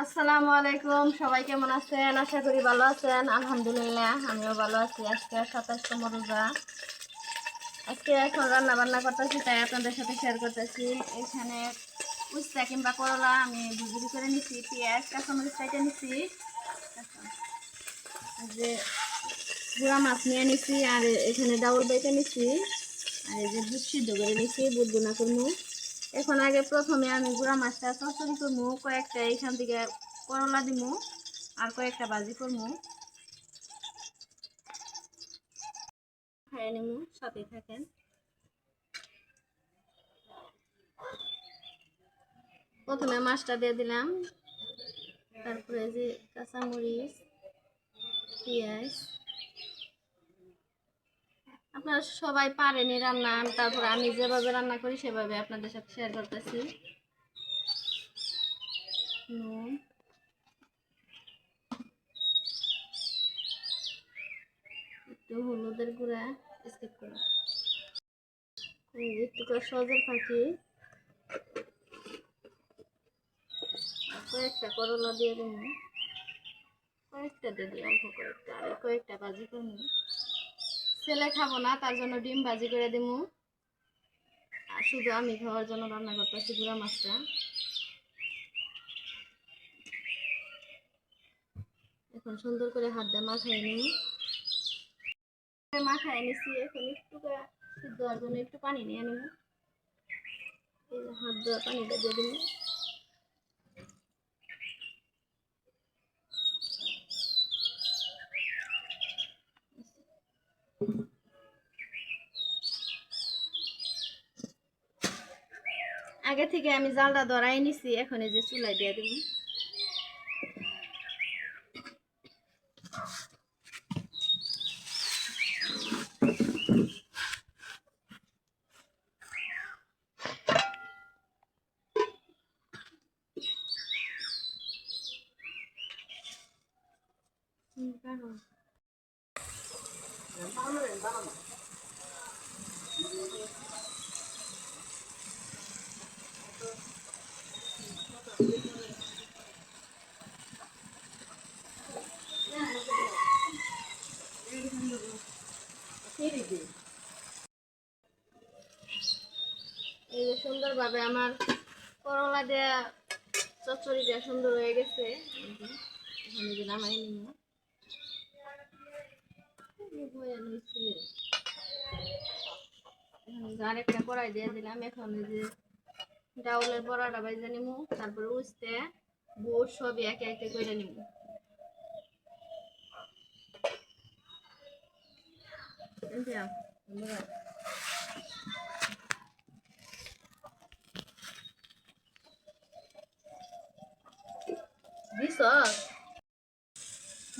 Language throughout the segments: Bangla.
আসসালামু আলাইকুম, সবাই কেমন আছেন? আশা করি ভালো আছেন। আলহামদুলিল্লাহ আমিও ভালো আছি। আজকে 27তম রোজা। আজকে এখন রান্না বান্না করতেছি, তাই আপনাদের সাথে শেয়ার করতেছি। এখানে উস্তা কিংবা করলা আমি ভুজি করে নিচ্ছি, পেঁয়াজ কাঁচামরিচ কেটে নিচ্ছি, যে গুঁড়া মাছ নিয়ে নিচ্ছি, আর এখানে ডাউল বেটে নিচ্ছি, আর এই যে বুট সিদ্ধ করে নিচ্ছি, বুট বোনা করবো। এখন আগে প্রথমে আমি গুঁড়া মাছটা চচ্চড়ি করবো, কয়েকটা এখান থেকে করলা দিব, আর কয়েকটা ভাজি করবো, খাইয়ে নেব। সাথে থাকেন। প্রথমে মাছটা দিয়ে দিলাম, তারপরে যে কাঁচামরিচ, পেঁয়াজ। আপনারা সবাই পারেনি রান্না, তারপরে আমি যেভাবে রান্না করি সেভাবে আপনাদের সাথে শেয়ার করতেছি। নুন, একটু হলুদের গুঁড়া, স্কিপ করে একটু করে সজের ফাঁকি, কয়েকটা করলা দিয়ে দেবো, কয়েকটা দিয়ে দিই, অল্প কয়েকটা, আর কয়েকটা ভাজি করবো। ছেলে খাবো না, তার জন্য ডিম ভাজি করে দেবো, আর শুধু আমি খাওয়ার জন্য রান্না করতেছি গুঁড়া মাছটা। এখন সুন্দর করে হাত দিয়ে মাখাই নিই, মাখাই নিছি। এখন একটু সিদ্ধ হওয়ার জন্য একটু পানি নিয়ে নেব, হাত দেওয়া পানিটা দিয়ে দেবো। আগে থেকে আমি জালটা ধরাই নিছি, এখন এই যে চুলায় দিয়ে দেবো। এই যে সুন্দরভাবে আমার করলা দেওয়া চচ্চড়িটা সুন্দর হয়ে গেছে। এখন এই যে নামাই নিব। আরেকটা কড়াই দিয়ে দিলাম। এখন এই যে ডাউলের বড়াটা বাইজা নিব, তারপরে উস্তে বুট সবই একে একে করে নিব।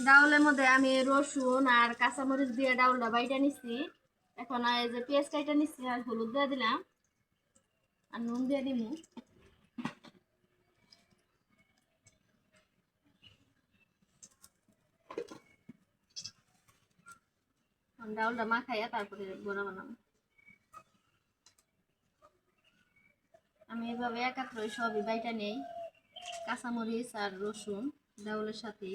ডাউলের মধ্যে আমি রসুন আর কাঁচামরিচ দিয়ে ডাউলটা বাইটা নিচ্ছি। এখন এই যে পেঁয়াজ কাইটা নিচ্ছি, আর হলুদ দিয়ে দিলাম, আর নুন দিয়ে দিব। ডাউলটা মাখাইয়া তারপরে বড়া বানাবো। আমি এভাবে একাত্রই সবই বাইটা নেই, কাঁচামরিচ আর রসুন ডাউলের সাথে।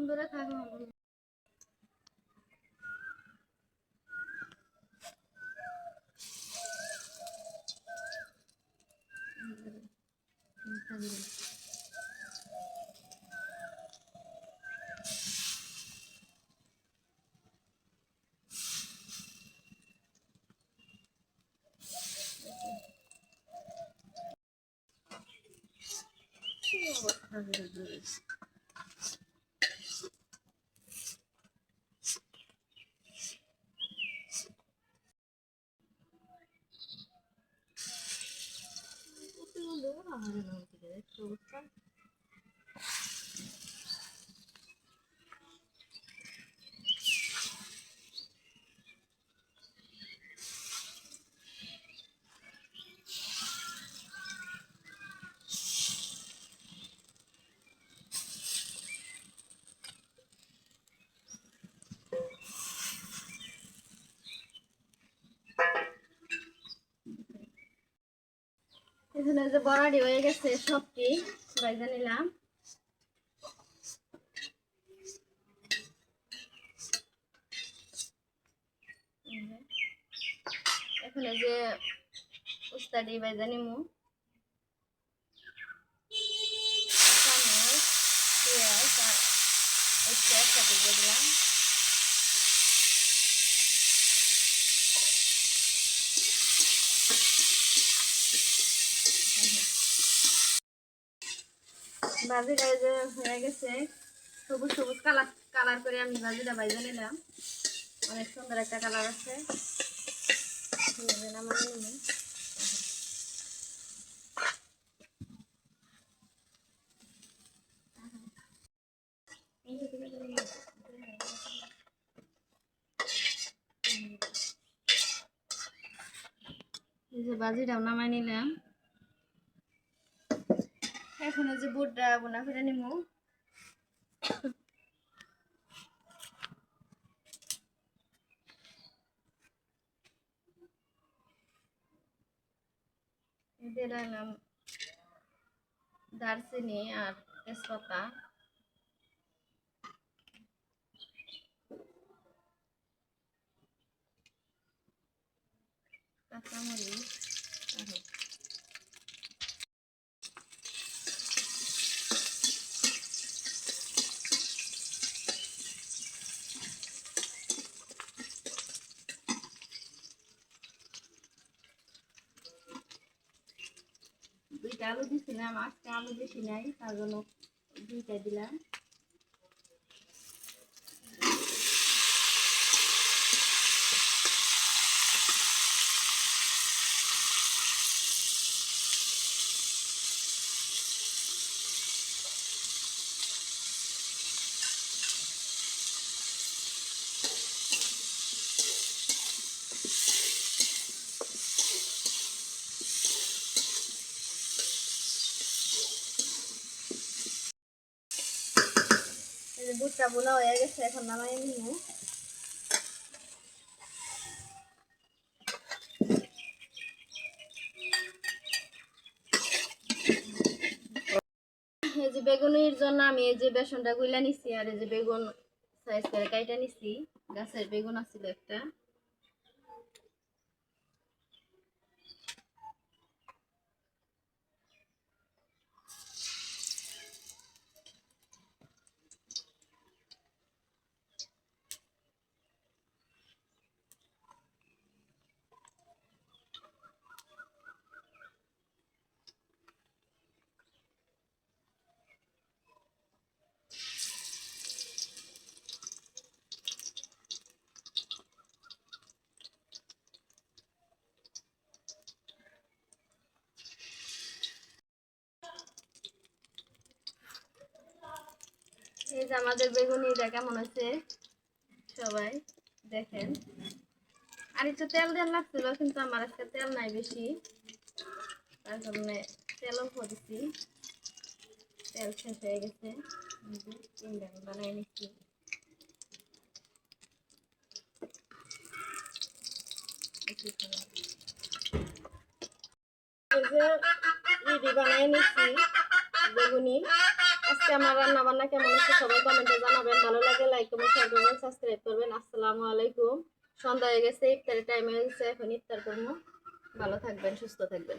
ধরে থাকো। এখানে যে বড়াটি হয়ে গেছে সবটি ভাজা নিলাম। এখানে যে উস্তাটি ভাজা নিমু, পেঁয়াজ আর একটু একসাথে দিয়ে দিলাম। ভাজিটা যে হয়ে গেছে সবুজ সবুজ কালার কালার করে আমি ভাজিটা ভাজা নিলাম। অনেক সুন্দর একটা কালার আছে। এই যে ভাজিটাও নামাই নিলাম। এখন যে বুটটা বোনা ফিরে নিব। দিলাম দারচিনি আর তেজপাতা, কাঁচামরিচ, দুইটা আলু দিছিলাম, আজকে আলু বেশি নাই তার জন্য দুইটা দিলাম। বুটটা বোনা হয়ে গেছে, এখন নামাই নিব। এই যে বেগুনের জন্য আমি এই যে বেসনটা গুলা নিছি, আর এই যে বেগুন সাইজ করে কাইটা নিছি। গাছের বেগুন আছিল একটা। এই যে আমাদের বেগুনিটা কেমন আছে সবাই দেখেন। আর একটু তেল দেওয়ার লাগছিল, কিন্তু আমার আজকে তেল নাই বেশি, তার কারণে তেলও দিচ্ছি। তেল শেষ হয়ে গেছে, বানাই নিচ্ছি। বানাই নিচ্ছি বেগুনি। আজকে আমার রান্না বান্না কেমন হচ্ছে সবাই কমেন্টে জানাবেন। ভালো লাগে লাইক কমেন্ট শেয়ার করবেন, সাবস্ক্রাইব করবেন। আসসালামু আলাইকুম। সন্ধ্যা হয়ে গেছে, ইফতারের টাইম হয়ে গেছে, এখন ইফতার করবো। ভালো থাকবেন, সুস্থ থাকবেন।